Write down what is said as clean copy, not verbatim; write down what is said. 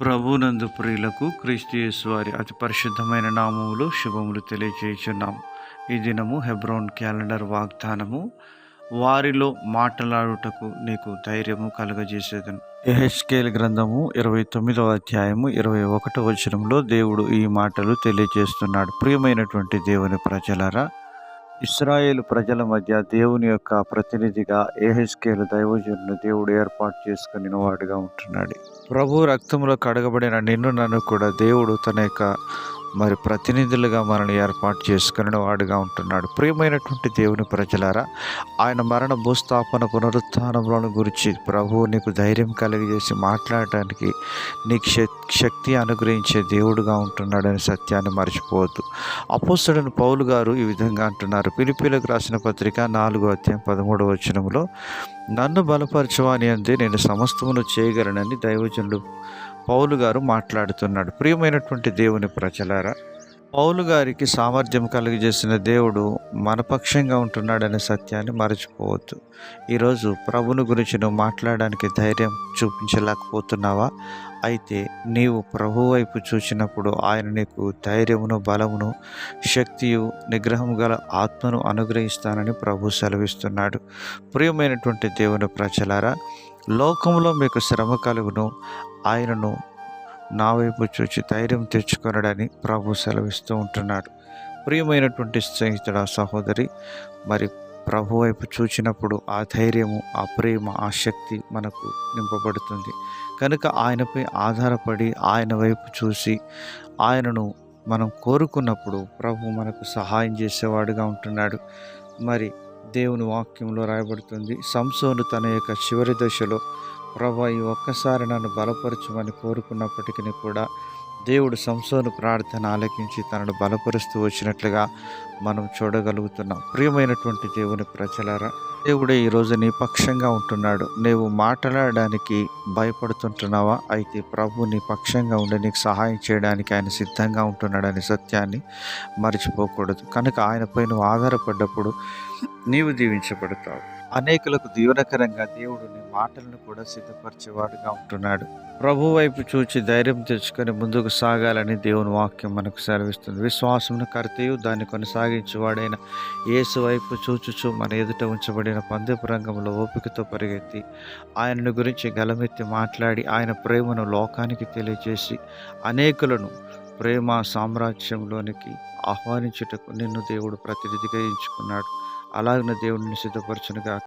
ప్రభునందు ప్రియులకు క్రీస్తు యేసు వారి అతి పరిశుద్ధమైన నామములు శుభములు తెలియజేయుచున్నాం. ఈ దినము హెబ్రోన్ క్యాలెండర్ వాగ్దానము, వారిలో మాట్లాడుటకు నీకు ధైర్యము కలుగజేసేదను. యెహెజ్కేలు గ్రంథము 29వ అధ్యాయము 21వ వచనంలో దేవుడు ఈ మాటలు తెలియజేస్తున్నాడు. ప్రియమైనటువంటి దేవుని ప్రజలారా, ఇశ్రాయేలు ప్రజల మధ్య దేవుని యొక్క ప్రతినిధిగా యెహెజ్కేలు దైవజనుని దేవుడు ఏర్పాటు చేసుకుని వాడుగా ఉంటున్నాడు. ప్రభు రక్తంలో కడగబడిన నిన్ను నన్ను కూడా దేవుడు తన యొక్క ప్రతినిధులుగా మనల్ని ఏర్పాటు చేసుకుని వాడుగా ఉంటున్నాడు. ప్రియమైనటువంటి దేవుని ప్రజలారా, ఆయన మరణ భూస్థాపన పునరుత్థానములను గురించి ప్రభువు నీకు ధైర్యం కలిగజేసి మాట్లాడటానికి నీకు శక్తి అనుగ్రహించే దేవుడుగా ఉంటున్నాడని సత్యాన్ని మర్చిపోవద్దు. అపోస్తలుడైన పౌలు గారు ఈ విధంగా అంటున్నారు. ఫిలిప్పీయులకు రాసిన పత్రిక 4వ అధ్యాయం 13వ వచనములో, నన్ను బలపరచువాని అందే నేను సమస్తమును చేయగలనని దైవజనుడు పౌలు గారు మాట్లాడుతున్నాడు. ప్రియమైనటువంటి దేవుని ప్రజలారా, పౌలు గారికి సామర్థ్యం కలిగజేసిన దేవుడు మనపక్షంగా ఉంటున్నాడనే సత్యాన్ని మరచిపోవద్దు. ఈరోజు ప్రభుని గురించి నువ్వు మాట్లాడడానికి ధైర్యం చూపించలేకపోతున్నావా? అయితే నీవు ప్రభు వైపు చూసినప్పుడు ఆయన నీకు ధైర్యమును, బలమును, శక్తియు, నిగ్రహం గల ఆత్మను అనుగ్రహిస్తానని ప్రభు సెలవిస్తున్నాడు. ప్రియమైనటువంటి దేవుని ప్రజలారా, లోకంలో మీకు శ్రమ కలుగును, ఆయనను నా వైపు చూచి ధైర్యం తెచ్చుకొనడని ప్రభు సెలవిస్తూ ఉంటున్నాడు. ప్రియమైనటువంటి స్నేహితుడ, సహోదరి, ప్రభు వైపు చూచినప్పుడు ఆ ధైర్యము, ఆ ప్రేమ, ఆ శక్తి మనకు నింపబడుతుంది. కనుక ఆయనపై ఆధారపడి ఆయన వైపు చూసి ఆయనను మనం కోరుకున్నప్పుడు ప్రభు మనకు సహాయం చేసేవాడుగా ఉంటున్నాడు. దేవుని వాక్యంలో రాయబడుతుంది, సంసోను తన యొక్క చివరి దశలో ప్రభు ఈ ఒక్కసారి నన్ను బలపరచమని కోరుకున్నప్పటికీ కూడా దేవుడు సంసోను ప్రార్థన ఆలకించి తనను బలపరుస్తూ వచ్చినట్లుగా మనం చూడగలుగుతున్నాం. ప్రియమైనటువంటి దేవుని ప్రజలారా, దేవుడే ఈరోజు నీ పక్షంగా ఉంటున్నాడు. నీవు మాట్లాడడానికి భయపడుతుంటున్నావా? అయితే ప్రభు నీ పక్షంగా ఉండి నీకు సహాయం చేయడానికి ఆయన సిద్ధంగా ఉంటున్నాడనే సత్యాన్ని మర్చిపోకూడదు. కనుక ఆయనపై నువ్వు ఆధారపడ్డప్పుడు నీవు దీవించబడతావు. అనేకులకు దీవెనకరంగా దేవుడు నీ మాటలను కూడా సిద్ధపరిచేవాడుగా ఉంటున్నాడు. ప్రభు వైపు చూచి ధైర్యం తెచ్చుకొని ముందుకు సాగాలని దేవుని వాక్యం మనకు సెలవిస్తుంది. విశ్వాసమును కర్తయు దాన్ని కొనసాగించేవాడైన యేసు వైపు చూచుచు మన ఎదుట ఉంచబడిన పందెపు రంగంలో ఓపికతో పరిగెత్తి ఆయనను గురించి గలమెత్తి మాట్లాడి ఆయన ప్రేమను లోకానికి తెలియజేసి అనేకులను ప్రేమ సామ్రాజ్యంలోనికి ఆహ్వానించుటకు నిన్ను దేవుడు ప్రతినిధిగా ఎంచుకున్నాడు. అలాగనే దేవుడిని సిద్ధపరచునుగా.